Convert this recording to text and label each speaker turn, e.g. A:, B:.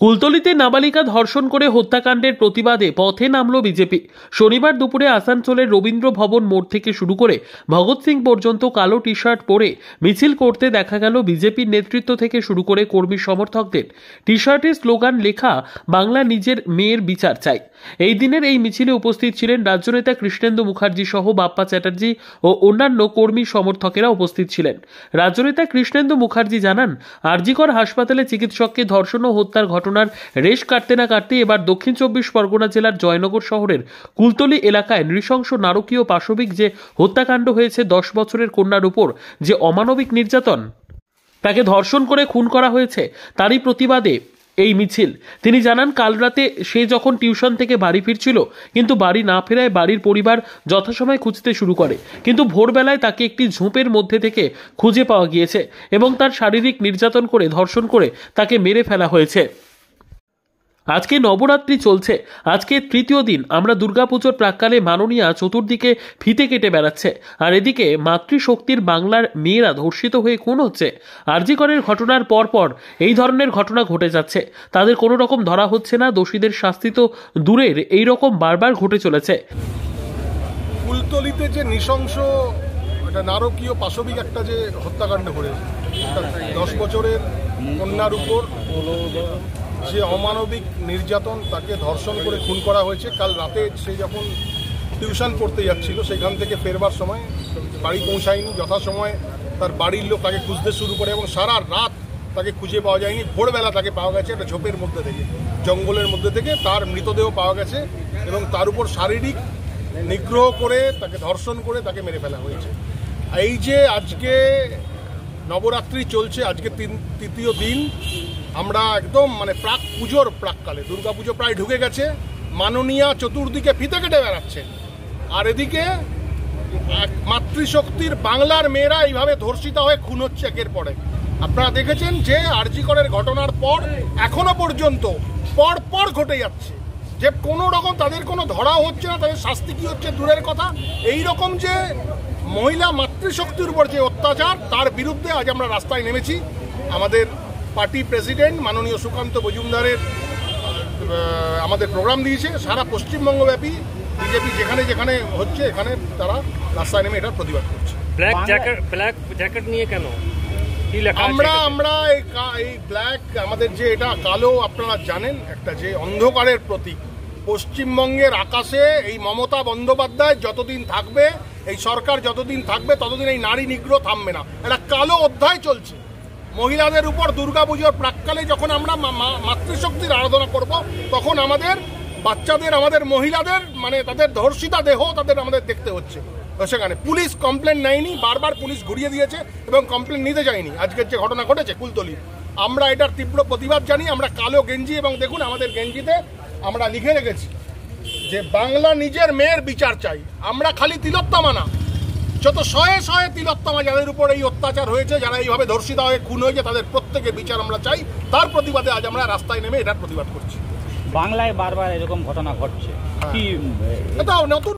A: কুলতলিতে নাবালিকা ধর্ষণ করে হত্যাকাণ্ডের প্রতিবাদে পথে নামল বিজেপি। শনিবার দুপুরে আসানসোলের রবীন্দ্র ভবন মোড় থেকে শুরু করে ভগৎ সিং পর্যন্ত কালো টি শার্ট পরে মিছিল করতে দেখা গেল বিজেপির নেতৃত্ব থেকে শুরু করে কর্মী সমর্থকদের। টি শার্টে স্লোগান লেখা বাংলা নিজের মেয়ের বিচার চাই। এই দিনের এই মিছিলে উপস্থিত ছিলেন রাজ্যনেতা কৃষ্ণেন্দু মুখার্জি সহ বাপ্পা চ্যাটার্জি ও অন্যান্য কর্মী সমর্থকেরা উপস্থিত ছিলেন। রাজ্যনেতা কৃষ্ণেন্দু মুখার্জি জানান, আরজিকর হাসপাতালে চিকিৎসককে ধর্ষণ ও হত্যার ঘটনার রেশ কাটতে না কাটতে এবার দক্ষিণ 24 পরগনা জেলার জয়নগর শহরের কুলতলি এলাকায় নৃশংস নারকীয় পাশবিক যে হত্যাকাণ্ড হয়েছে, 10 বছরের কন্যার উপর যে অমানবিক নির্যাতন, তাকে ধর্ষণ করে খুন করা হয়েছে, তারই প্রতিবাদে এই মিছিল। তিনি জানান, কাল রাতে সে যখন টিউশন থেকে বাড়ি ফিরছিল, কিন্তু বাড়ি না ফেরায় বাড়ির পরিবার যথাসময় খুঁজতে শুরু করে, কিন্তু ভোরবেলায় তাকে একটি ঝোপের মধ্যে থেকে খুঁজে পাওয়া গিয়েছে এবং তার শারীরিক নির্যাতন করে ধর্ষণ করে তাকে মেরে ফেলা হয়েছে। আজকে নবরাত্রি চলছে, আজকে তৃতীয় দিন। আমরা দুর্গাপুজোর প্রাক্কালে মাননীয়া চতুর্দিকে ফিতে কেটে বেড়াচ্ছে, আর এদিকে মাতৃশক্তির বাংলার মেয়েরা ধর্ষিত হয়ে খুন হচ্ছে। আরজিকরের ঘটনার পর এই ধরনের ঘটনা ঘটে যাচ্ছে, তাদের কোনো রকম ধরা হচ্ছে না, দোষীদের শাস্তি তো দূরের, এই রকম বারবার ঘটে চলেছে।
B: কুলতলিতে যে নৃশংস একটা নারকীয় পাশবিক একটা যে হত্যাকাণ্ড করেছে, 10 বছরের কন্যার উপর যে অমানবিক নির্যাতন, তাকে ধর্ষণ করে খুন করা হয়েছে। কাল রাতে সে যখন টিউশন পড়তে যাচ্ছিল, সেখান থেকে ফেরবার সময় বাড়ি পৌঁছায়নি যথাসময়ে। তার বাড়ির লোক তাকে খুঁজতে শুরু করে এবং সারা রাত তাকে খুঁজে পাওয়া যায়নি। ভোরবেলা তাকে পাওয়া গেছে একটা ঝোপের মধ্যে থেকে, জঙ্গলের মধ্যে থেকে তার মৃতদেহ পাওয়া গেছে এবং তার উপর শারীরিক নিগ্রহ করে তাকে ধর্ষণ করে তাকে মেরে ফেলা হয়েছে। এই যে আজকে নবরাত্রি চলছে, আজকে তৃতীয় দিন। আমরা একদম পুজোর প্রাককালে, দুর্গাপুজো প্রায় ঢুকে গেছে, মাননীয়া চতুর্দিকে ফিতে কেটে বেড়াচ্ছে, আর এদিকে মাতৃশক্তির বাংলার মেয়েরা এইভাবে ধর্ষিতা হয়ে খুন হচ্ছে একের পরে। আপনারা দেখেছেন যে আরজিকরের ঘটনার পর এখনো পর্যন্ত পর ঘটে যাচ্ছে, যে কোনো রকম তাদের কোনো ধরা হচ্ছে না, তাদের শাস্তি কি হচ্ছে দূরের কথা। এই রকম যে মহিলা মাতৃশক্তির উপর যে অত্যাচার, তার বিরুদ্ধে আজ আমরা রাস্তায় নেমেছি। আমাদের পার্টি প্রেসিডেন্ট মাননীয় সুকান্ত মজুমদারের আমাদের প্রোগ্রাম দিয়েছে, সারা পশ্চিমবঙ্গব্যাপী বিজেপি যেখানে যেখানে হচ্ছে, এখানে তারা রাস্তায় নেমে এটার প্রতিবাদ করছে।
C: ব্ল্যাক জ্যাকেট নিয়ে কেন?
B: আমরা এই ব্ল্যাক, আমাদের যে এটা কালো, আপনারা জানেন, একটা যে অন্ধকারের প্রতীক। পশ্চিমবঙ্গের আকাশে এই মমতা বন্দ্যোপাধ্যায় যতদিন থাকবে, এই সরকার যতদিন থাকবে, ততদিন এই নারী নিগ্রহ থামবে না। একটা কালো অধ্যায় চলছে মহিলাদের উপর। দুর্গাপুজোর প্রাককালে যখন আমরা মাতৃশক্তির আরাধনা করব, তখন আমাদের বাচ্চাদের, আমাদের মহিলাদের তাদের ধর্ষিতা দেহ আমাদের দেখতে হচ্ছে। সেখানে পুলিশ কমপ্লেন নেয়নি, বারবার পুলিশ ঘুরিয়ে দিয়েছে এবং কমপ্লেন নিতে যায়নি। আজকের যে ঘটনা ঘটেছে কুলতলি, আমরা এটার তীব্র প্রতিবাদ জানি। আমরা কালো গেঞ্জি, এবং দেখুন আমাদের গেঞ্জিতে আমরা লিখে রেখেছি যে বাংলা নিজের মেয়ের বিচার চাই। আমরা খালি তিলোত্তমা না, যত শয়ে তিলোত্তমা যাদের উপর এই অত্যাচার হয়েছে, যারা এইভাবে ধর্ষিতা হয়ে খুন হয়েছে, তাদের প্রত্যেকের বিচার আমরা চাই। তার প্রতিবাদে আজ আমরা রাস্তায় নেমে এটার প্রতিবাদ করছি।
D: বাংলায় বারবার এরকম ঘটনা ঘটছে, কি
B: এটা নতুন